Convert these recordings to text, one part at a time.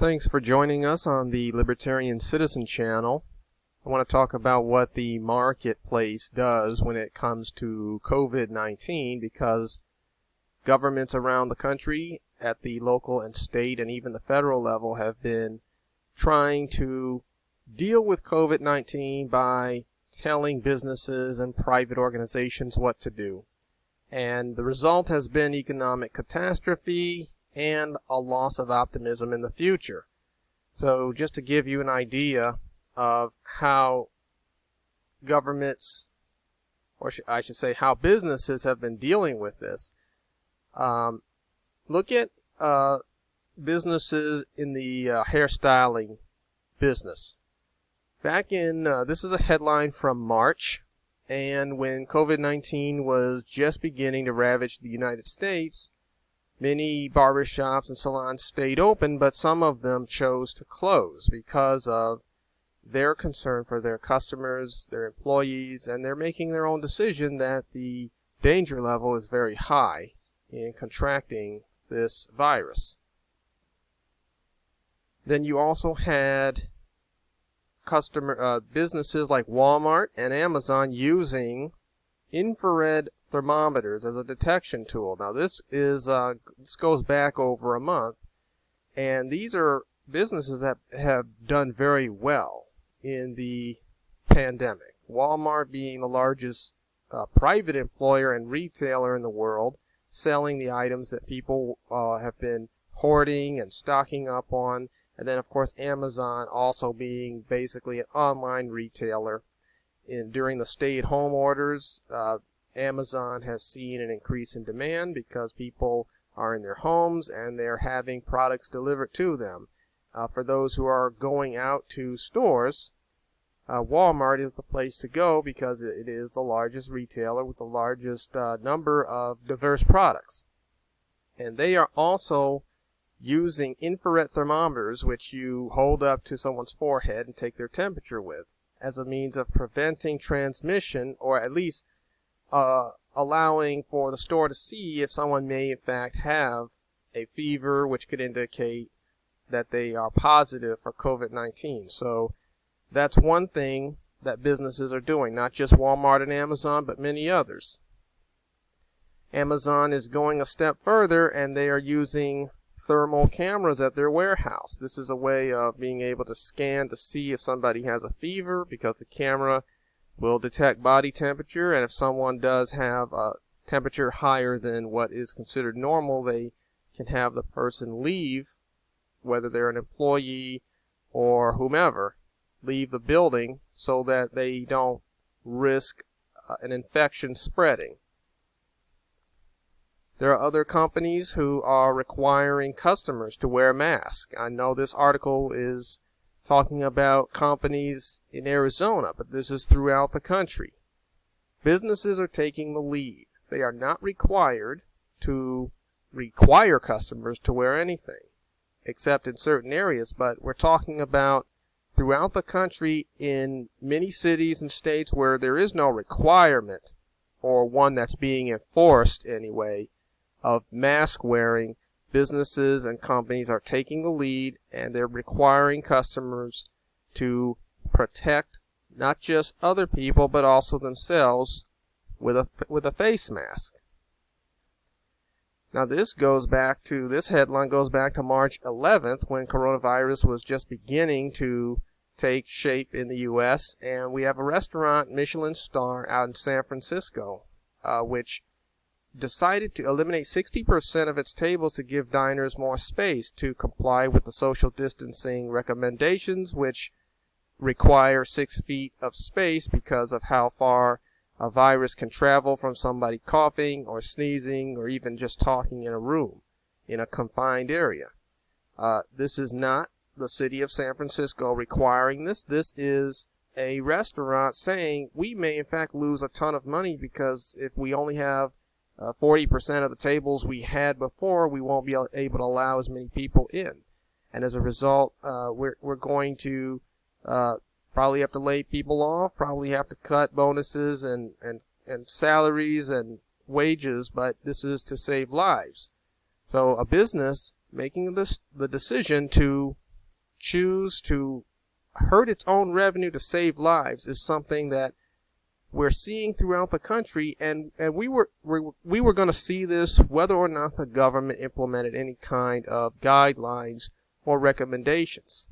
Thanks for joining us on the Libertarian Citizen channel. I want to talk about what the marketplace does when it comes to COVID-19 because governments around the country at the local and state and even the federal level have been trying to deal with COVID-19 by telling businesses and private organizations what to do. And the result has been economic catastrophe and a loss of optimism in the future. So just to give you an idea of how governments, or I should say how businesses have been dealing with this, look at businesses in the hairstyling business. Back in, this is a headline from March, and when COVID-19 was just beginning to ravage the United States, many barber shops and salons stayed open, but some of them chose to close because of their concern for their customers, their employees, and they're making their own decision that the danger level is very high in contracting this virus. Then you also had businesses like Walmart and Amazon using infrared thermometers as a detection tool. Now this goes back over a month, and these are businesses that have done very well in the pandemic. Walmart being the largest private employer and retailer in the world, selling the items that people have been hoarding and stocking up on. And then, of course, Amazon also being basically an online retailer. During the stay-at-home orders, Amazon has seen an increase in demand because people are in their homes and they're having products delivered to them. For those who are going out to stores, Walmart is the place to go because it is the largest retailer with the largest number of diverse products. And they are also using infrared thermometers, which you hold up to someone's forehead and take their temperature with, as a means of preventing transmission, or at least allowing for the store to see if someone may in fact have a fever, which could indicate that they are positive for COVID-19. So that's one thing that businesses are doing, not just Walmart and Amazon, but many others. Amazon is going a step further, and they are using thermal cameras at their warehouse. This is a way of being able to scan to see if somebody has a fever, because the camera will detect body temperature, and if someone does have a temperature higher than what is considered normal, they can have the person leave, whether they're an employee or whomever, leave the building so that they don't risk an infection spreading. There are other companies who are requiring customers to wear masks. I know this article is talking about companies in Arizona, but this is throughout the country. Businesses are taking the lead. They are not required to require customers to wear anything, except in certain areas, but we're talking about throughout the country in many cities and states where there is no requirement, or one that's being enforced anyway, of mask wearing. Businesses and companies are taking the lead, and they're requiring customers to protect not just other people but also themselves with a face mask. Now this headline goes back to March 11th, when coronavirus was just beginning to take shape in the U.S., and we have a restaurant, Michelin star, out in San Francisco, which decided to eliminate 60% of its tables to give diners more space to comply with the social distancing recommendations, which require 6 feet of space because of how far a virus can travel from somebody coughing or sneezing or even just talking in a room in a confined area. This is not the city of San Francisco requiring this. This is a restaurant saying we may in fact lose a ton of money because if we only have 40% of the tables we had before, we won't be able to allow as many people in. And as a result, we're going to probably have to lay people off, probably have to cut bonuses and salaries and wages, but this is to save lives. So a business making the decision to choose to hurt its own revenue to save lives is something that we're seeing throughout the country, and we were going to see this whether or not the government implemented any kind of guidelines or recommendations.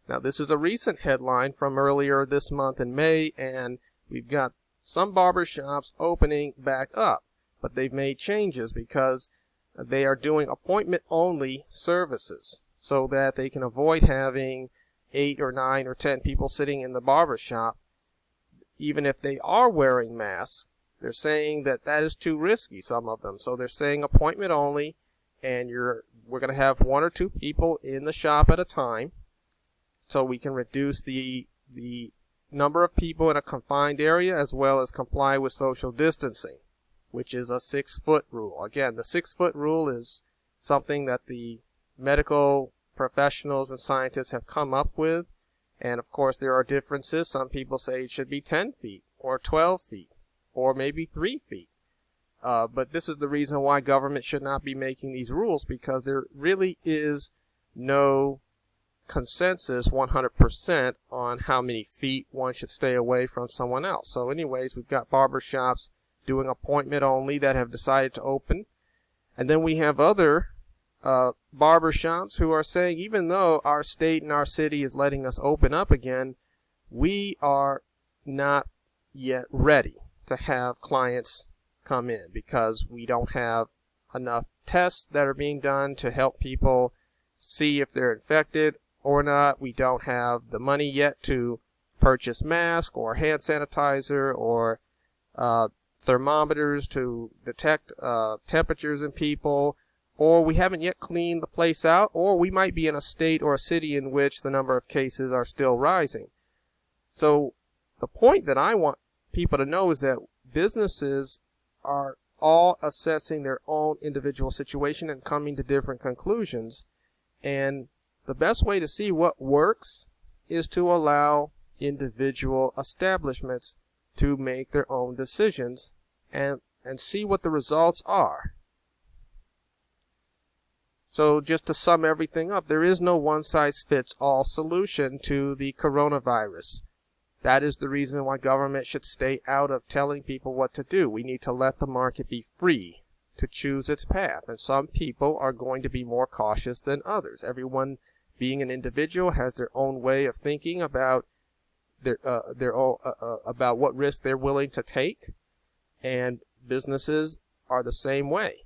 Now, this is a recent headline from earlier this month in May, and we've got some barber shops opening back up, but they've made changes because they are doing appointment-only services so that they can avoid having 8 or 9 or 10 people sitting in the barber shop. Even if they are wearing masks, they're saying that that is too risky, some of them. So they're saying appointment only, and we're going to have 1 or 2 people in the shop at a time, so we can reduce the number of people in a confined area, as well as comply with social distancing, which is a 6-foot rule. Again, the 6-foot rule is something that the medical professionals and scientists have come up with. And of course, there are differences. Some people say it should be 10 feet or 12 feet or maybe 3 feet. But this is the reason why government should not be making these rules, because there really is no consensus 100% on how many feet one should stay away from someone else. So anyways, we've got barber shops doing appointment only that have decided to open. And then we have other barber shops who are saying, even though our state and our city is letting us open up again, we are not yet ready to have clients come in because we don't have enough tests that are being done to help people see if they're infected or not. We don't have the money yet to purchase masks or hand sanitizer or thermometers to detect temperatures in people, or we haven't yet cleaned the place out, or we might be in a state or a city in which the number of cases are still rising. So the point that I want people to know is that businesses are all assessing their own individual situation and coming to different conclusions. And the best way to see what works is to allow individual establishments to make their own decisions and see what the results are. So just to sum everything up, there is no one-size-fits-all solution to the coronavirus. That is the reason why government should stay out of telling people what to do. We need to let the market be free to choose its path. And some people are going to be more cautious than others. Everyone, being an individual, has their own way of thinking about about what risk they're willing to take. And businesses are the same way.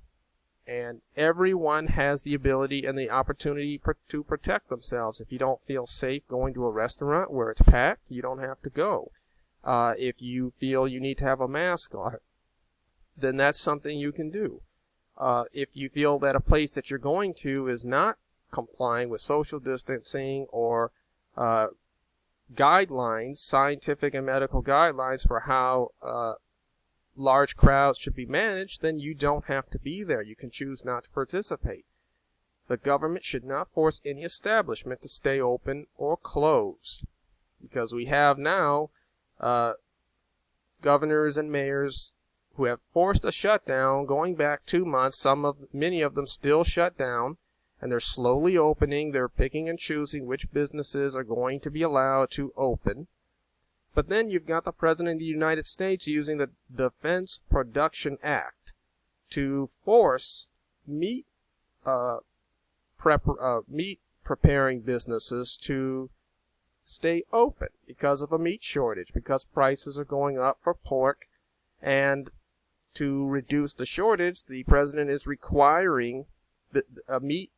And everyone has the ability and the opportunity to protect themselves. If you don't feel safe going to a restaurant where it's packed, you don't have to go. If you feel you need to have a mask on, then that's something you can do. If you feel that a place that you're going to is not complying with social distancing or guidelines, scientific and medical guidelines for how large crowds should be managed, then you don't have to be there. You can choose not to participate. The government should not force any establishment to stay open or closed, because we have now governors and mayors who have forced a shutdown going back 2 months. Many of them still shut down, and they're slowly opening. They're picking and choosing which businesses are going to be allowed to open. But then you've got the President of the United States using the Defense Production Act to force meat preparing businesses to stay open because of a meat shortage, because prices are going up for pork. And to reduce the shortage, the President is requiring meat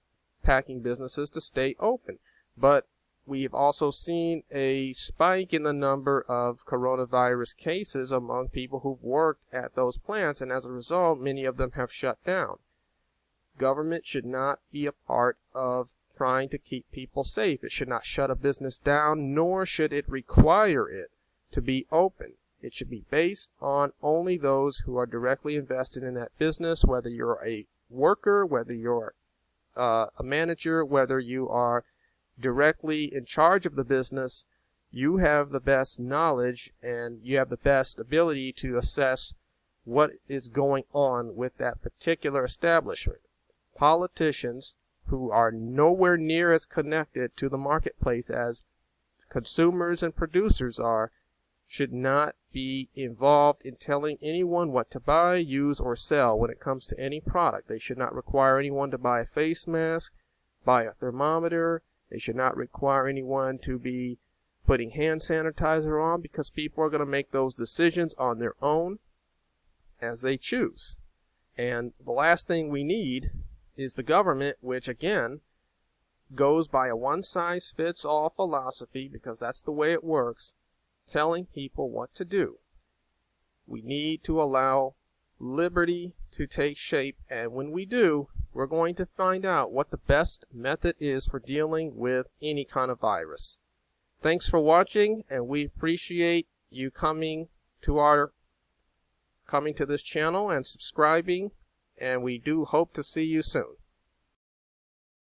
packing businesses to stay open. But we've also seen a spike in the number of coronavirus cases among people who've worked at those plants, and as a result, many of them have shut down. Government should not be a part of trying to keep people safe. It should not shut a business down, nor should it require it to be open. It should be based on only those who are directly invested in that business, whether you're a worker, whether you're a manager, whether you are directly in charge of the business. You have the best knowledge and you have the best ability to assess what is going on with that particular establishment. Politicians who are nowhere near as connected to the marketplace as consumers and producers are, should not be involved in telling anyone what to buy, use, or sell when it comes to any product. They should not require anyone to buy a face mask, buy a thermometer. They should not require anyone to be putting hand sanitizer on, because people are going to make those decisions on their own as they choose. And the last thing we need is the government, which again goes by a one-size-fits-all philosophy, because that's the way it works, telling people what to do. We need to allow liberty to take shape, and when we do, we're going to find out what the best method is for dealing with any kind of virus. Thanks for watching, and we appreciate you coming to this channel and subscribing, and we do hope to see you soon.